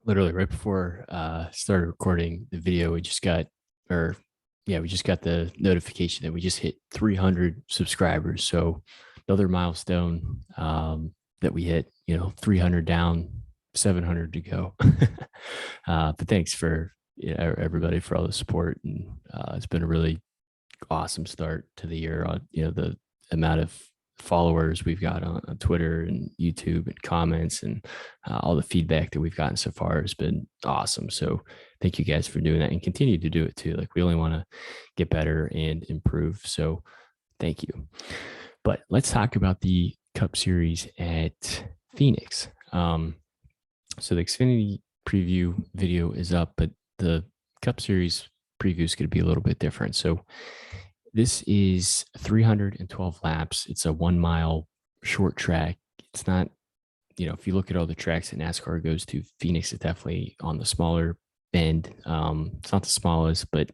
Literally right before started recording the video, or we just got the notification that we just hit 300 subscribers. So another milestone that we hit, 300 down, 700 to go. But thanks for everybody for all the support, and it's been a really awesome start to the year. On the amount of followers we've got on Twitter and YouTube and comments, and all the feedback that we've gotten so far has been awesome. So thank you guys for doing that and continue to do it too. Like, we only want to get better and improve. So thank you. But let's talk about the Cup Series at Phoenix. So the Xfinity preview video is up, but the Cup Series preview is going to be a little bit different. So this is 312 laps. It's a 1 mile short track. It's not, if you look at all the tracks that NASCAR goes to, Phoenix is definitely on the smaller end. It's not the smallest, but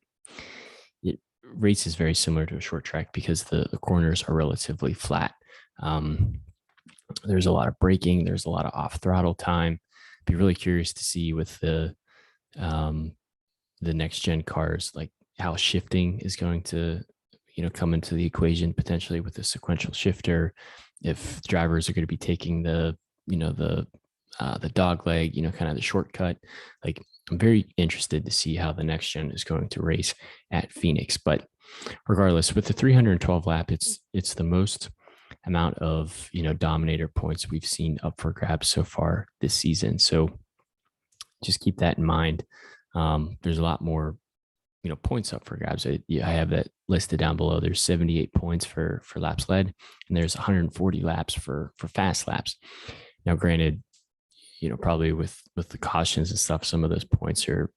it races very similar to a short track because the corners are relatively flat. There's a lot of braking. There's a lot of off throttle time. Be really curious to see with the next gen cars, like how shifting is going to come into the equation potentially with the sequential shifter. If drivers are going to be taking the dog leg, kind of the shortcut. Like, I'm very interested to see how the next gen is going to race at Phoenix. But regardless, with the 312 lap, it's the most amount of dominator points we've seen up for grabs so far this season. So just keep that in mind. There's a lot more points up for grabs. I have that listed down below. There's 78 points for laps led, and there's 140 laps for fast laps. Now, granted, probably with the cautions and stuff, some of those points are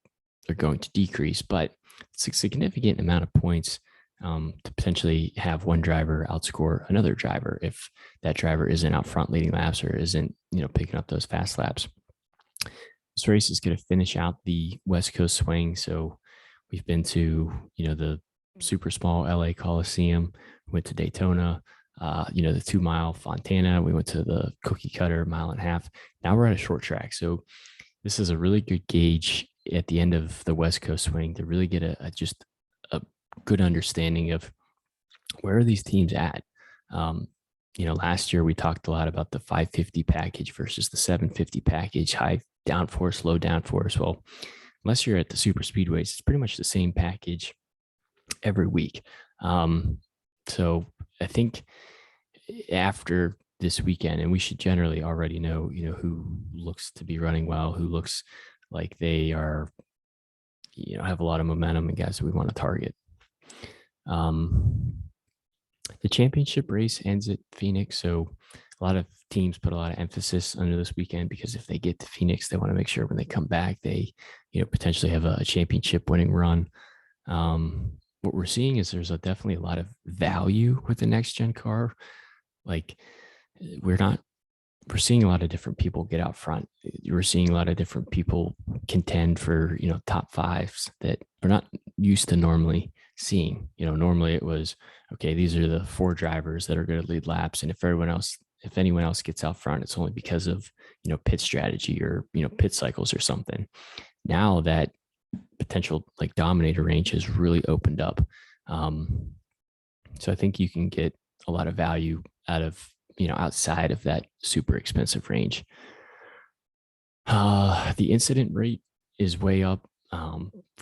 going to decrease, but it's a significant amount of points to potentially have one driver outscore another driver if that driver isn't out front leading laps or isn't picking up those fast laps. This race is going to finish out the West Coast swing. So we've been to, the super small LA Coliseum, went to Daytona, the 2 mile Fontana. We went to the cookie cutter 1.5 miles. Now we're at a short track. So this is a really good gauge at the end of the West Coast swing to really get a good understanding of where are these teams at. Last year we talked a lot about the 550 package versus the 750 package, high downforce, low downforce. Well, unless you're at the super speedways, it's pretty much the same package every week. So I think after this weekend, and we should generally already know, who looks to be running well, who looks like they are, have a lot of momentum and guys that we want to target. The championship race ends at Phoenix. So a lot of teams put a lot of emphasis under this weekend because if they get to Phoenix, they want to make sure when they come back, they, potentially have a championship winning run. What we're seeing is there's definitely a lot of value with the next gen car. Like, we're seeing a lot of different people get out front. We're seeing a lot of different people contend for, top fives that we're not used to normally seeing. Normally it was, okay, these are the 4 drivers that are going to lead laps. And if anyone else gets out front, it's only because of, pit strategy or, pit cycles or something. Now that potential like dominator range has really opened up. So I think you can get a lot of value out of, outside of that super expensive range. The incident rate is way up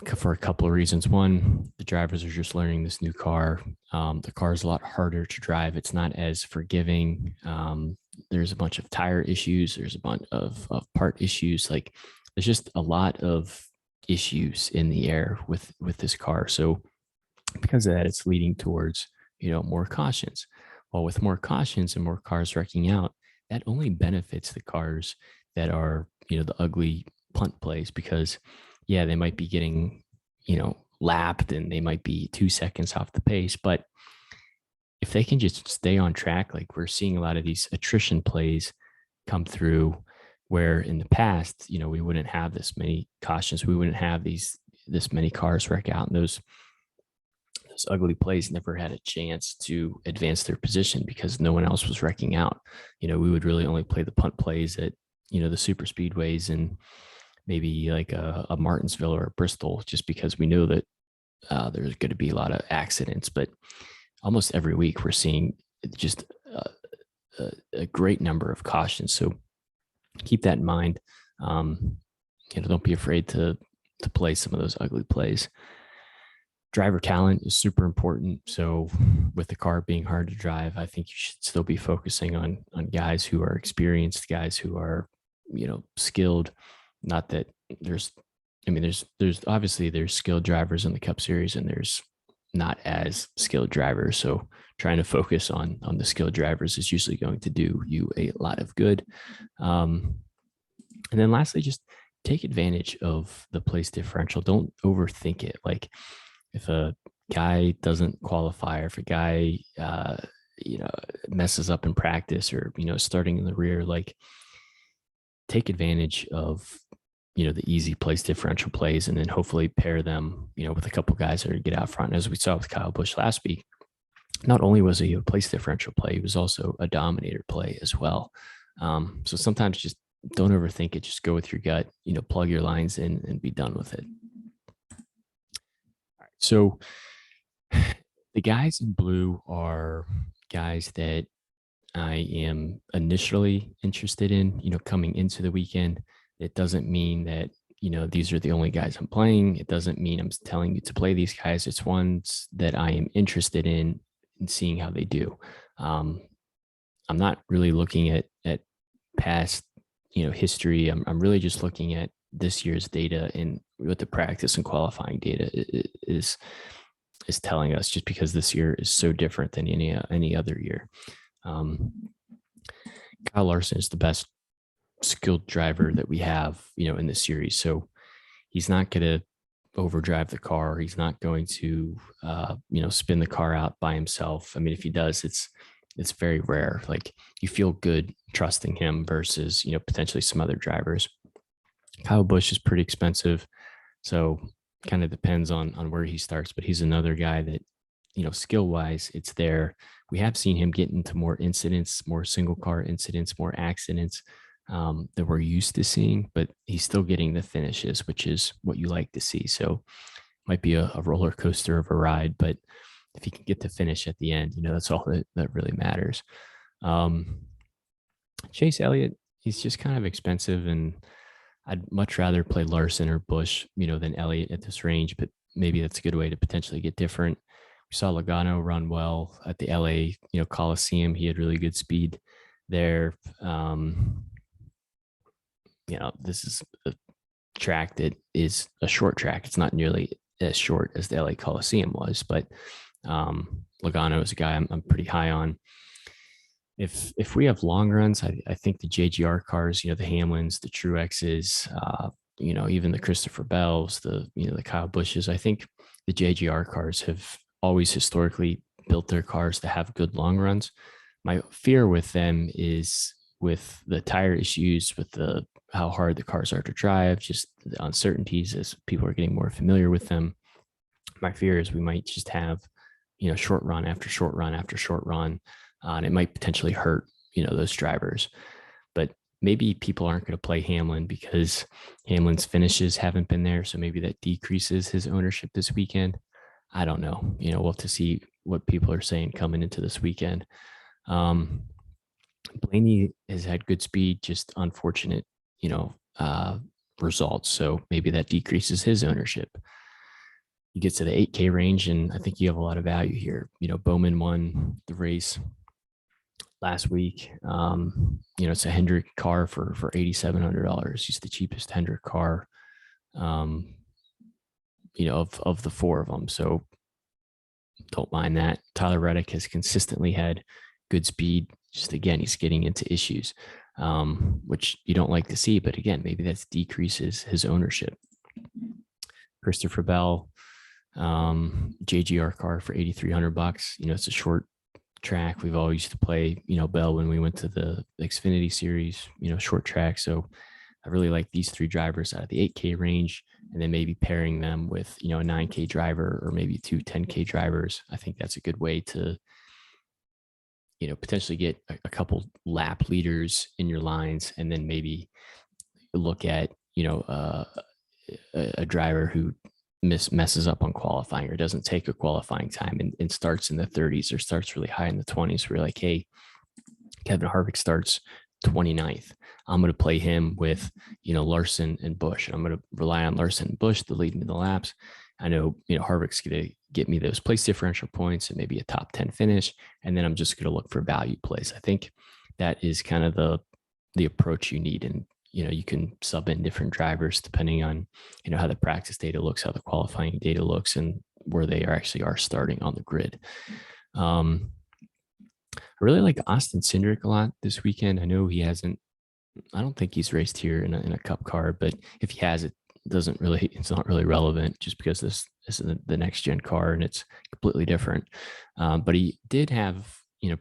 for a couple of reasons. One, the drivers are just learning this new car. The car is a lot harder to drive. It's not as forgiving. There's a bunch of tire issues. There's a bunch of part issues. Like, there's just a lot of issues in the air with this car. So because of that, it's leading towards, more cautions. Well, with more cautions and more cars wrecking out, that only benefits the cars that are, the ugly punt plays, because they might be getting, lapped and they might be 2 seconds off the pace. But if they can just stay on track, like we're seeing a lot of these attrition plays come through, where in the past, we wouldn't have this many cautions. We wouldn't have this many cars wreck out, and those ugly plays never had a chance to advance their position because no one else was wrecking out. We would really only play the punt plays at, the super speedways and maybe like a Martinsville or a Bristol, just because we know that there's going to be a lot of accidents. But almost every week we're seeing just a great number of cautions. So keep that in mind. Don't be afraid to play some of those ugly plays. Driver talent is super important. So with the car being hard to drive, I think you should still be focusing on guys who are experienced, guys who are, skilled. Not that there's obviously there's skilled drivers in the Cup Series and there's not as skilled drivers. So trying to focus on the skilled drivers is usually going to do you a lot of good. And then lastly, just take advantage of the place differential. Don't overthink it. Like if a guy doesn't qualify, or if a guy, messes up in practice, or, starting in the rear, like take advantage of, the easy place differential plays, and then hopefully pair them, with a couple guys that are get out front. As we saw with Kyle Busch last week, not only was he a place differential play, he was also a dominator play as well. So sometimes just don't overthink it. Just go with your gut, plug your lines in and be done with it. All right. So the guys in blue are guys that I am initially interested in, coming into the weekend. It doesn't mean that, these are the only guys I'm playing. It doesn't mean I'm telling you to play these guys. It's ones that I am interested in seeing how they do. I'm not really looking at past, history. I'm really just looking at this year's data and what the practice and qualifying data is telling us, just because this year is so different than any other year. Kyle Larson is the best skilled driver that we have, in the series. So he's not going to overdrive the car. He's not going to, spin the car out by himself. I mean, if he does, it's very rare. Like you feel good trusting him versus, potentially some other drivers. Kyle Busch is pretty expensive. So kind of depends on where he starts, but he's another guy that, skill wise, it's there. We have seen him get into more incidents, more single car incidents, more accidents that we're used to seeing, but he's still getting the finishes, which is what you like to see. So might be a roller coaster of a ride, but if he can get to finish at the end, that's all that really matters. Chase Elliott, he's just kind of expensive, and I'd much rather play Larson or Busch, than Elliott at this range, but maybe that's a good way to potentially get different. We saw Logano run well at the LA, Coliseum. He had really good speed there. This is a track that is a short track. It's not nearly as short as the LA Coliseum was, but Logano is a guy I'm pretty high on. If we have long runs, I think the JGR cars, the Hamlins, the Truexes, even the Christopher Bells, the Kyle Busches, I think the JGR cars have always historically built their cars to have good long runs. My fear with them is with the tire issues, with how hard the cars are to drive, just the uncertainties as people are getting more familiar with them. My fear is we might just have, short run after short run after short run, and it might potentially hurt, those drivers. But maybe people aren't going to play Hamlin because Hamlin's finishes haven't been there. So maybe that decreases his ownership this weekend. I don't know. We'll have to see what people are saying coming into this weekend. Blaney has had good speed, just unfortunate, results. So maybe that decreases his ownership. You get to the 8K range, and I think you have a lot of value here. Bowman won the race last week. It's a Hendrick car for $8,700. He's the cheapest Hendrick car, of the four of them. So don't mind that. Tyler Reddick has consistently had good speed. Just again, he's getting into issues, which you don't like to see. But again, maybe that decreases his ownership. Christopher Bell, JGR car for $8,300. It's a short track. We've all used to play, Bell when we went to the Xfinity series, short track. So I really like these three drivers out of the 8K range, and then maybe pairing them with, a 9K driver or maybe two 10K drivers. I think that's a good way to, potentially get a couple lap leaders in your lines, and then maybe look at, a driver who messes up on qualifying or doesn't take a qualifying time and starts in the 30s or starts really high in the 20s. We're like, hey, Kevin Harvick starts 29th. I'm going to play him with, Larson and Busch, and I'm going to rely on Larson and Busch to lead me the laps. I know, Harvick's going to get me those place differential points and maybe a top 10 finish. And then I'm just going to look for value plays. I think that is kind of the approach you need. And, you can sub in different drivers depending on, how the practice data looks, how the qualifying data looks, and where they are starting on the grid. I really like Austin Cindric a lot this weekend. I know I don't think he's raced here in a cup car, but if he has, it's not really relevant just because this is the next gen car and it's completely different. But he did have,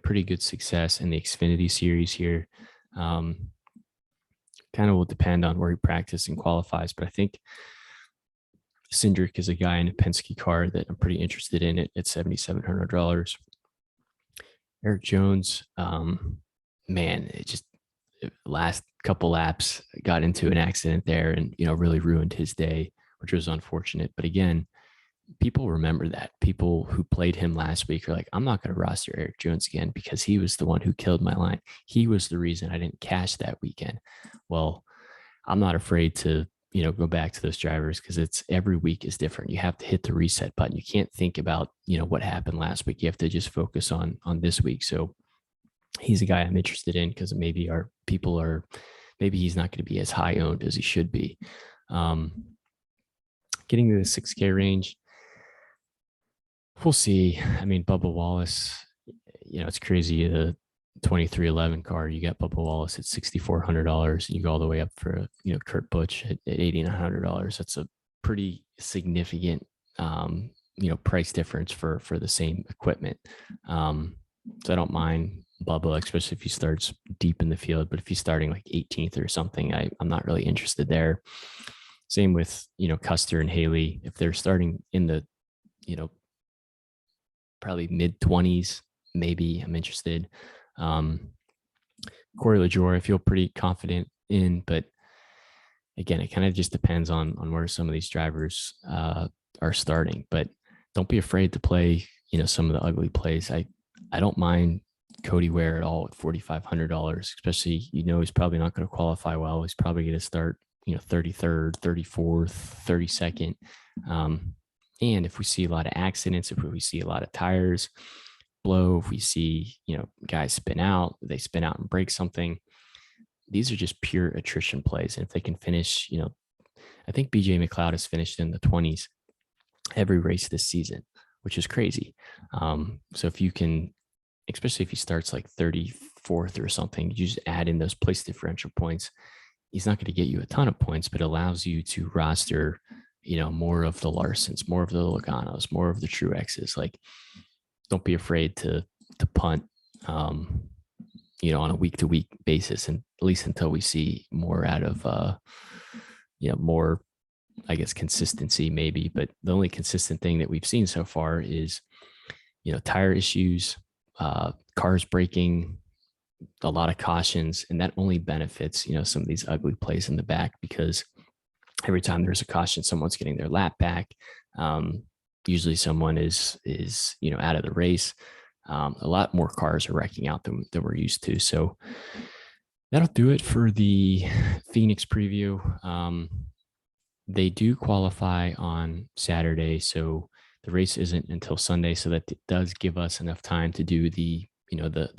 pretty good success in the Xfinity series here. Kind of will depend on where he practices and qualifies, but I think Cindric is a guy in a Penske car that I'm pretty interested in at $7,700. Eric Jones, man, last couple laps got into an accident there and, really ruined his day, which was unfortunate. But again, people remember that. People who played him last week are like, I'm not going to roster Eric Jones again because he was the one who killed my line. He was the reason I didn't cash that weekend. Well, I'm not afraid to, go back to those drivers because it's every week is different. You have to hit the reset button. You can't think about, what happened last week. You have to just focus on this week. So he's a guy I'm interested in because maybe he's not going to be as high owned as he should be. Getting to the 6K range, we'll see. I mean, Bubba Wallace, it's crazy. The 2311 car, you got Bubba Wallace at $6,400. You go all the way up for, Kurt Busch at $8,900. That's a pretty significant, price difference for the same equipment. So I don't mind Bubba, especially if he starts deep in the field. But if he's starting like 18th or something, I'm not really interested there. Same with, Custer and Haley. If they're starting in the, probably mid 20s, maybe I'm interested. Corey Ledrore, I feel pretty confident in, but again, it kind of just depends on where some of these drivers are starting. But don't be afraid to play, some of the ugly plays. I don't mind Cody Ware at all at $4,500, especially, he's probably not going to qualify well. He's probably going to start, 33rd, 34th, 32nd. And if we see a lot of accidents, if we see a lot of tires blow, if we see, guys spin out and break something, these are just pure attrition plays. And if they can finish, I think BJ McLeod has finished in the 20s every race this season, which is crazy. So if you can, especially if he starts like 34th or something, you just add in those place differential points. He's not going to get you a ton of points, but allows you to roster, more of the Larsons, more of the Logano's, more of the Truexes. Like, don't be afraid to punt, on a week-to-week basis, and at least until we see more out of, more, I guess, consistency maybe. But the only consistent thing that we've seen so far is, tire issues, cars breaking, a lot of cautions, and that only benefits, some of these ugly plays in the back, because every time there's a caution, someone's getting their lap back. Usually someone is out of the race. A lot more cars are wrecking out than we're used to. So that'll do it for the Phoenix preview. They do qualify on Saturday, so the race isn't until Sunday. So that does give us enough time to do the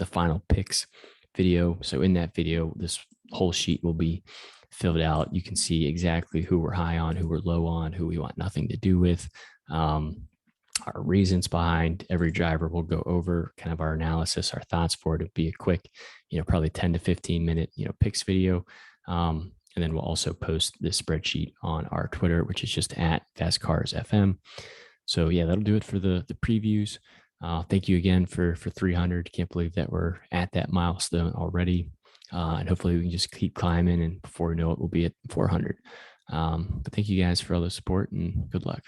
final picks video. So in that video, this whole sheet will be filled out. You can see exactly who we're high on, who we're low on, who we want nothing to do with. Our reasons behind every driver. We'll go over kind of our analysis, our thoughts for it. It'll be a quick, probably 10 to 15 minute, picks video. And then we'll also post this spreadsheet on our Twitter, which is just at FastCarsFM. So yeah, that'll do it for the previews. Thank you again for 300. Can't believe that we're at that milestone already. And hopefully we can just keep climbing, and before we know it, we'll be at 400. But thank you guys for all the support, and good luck.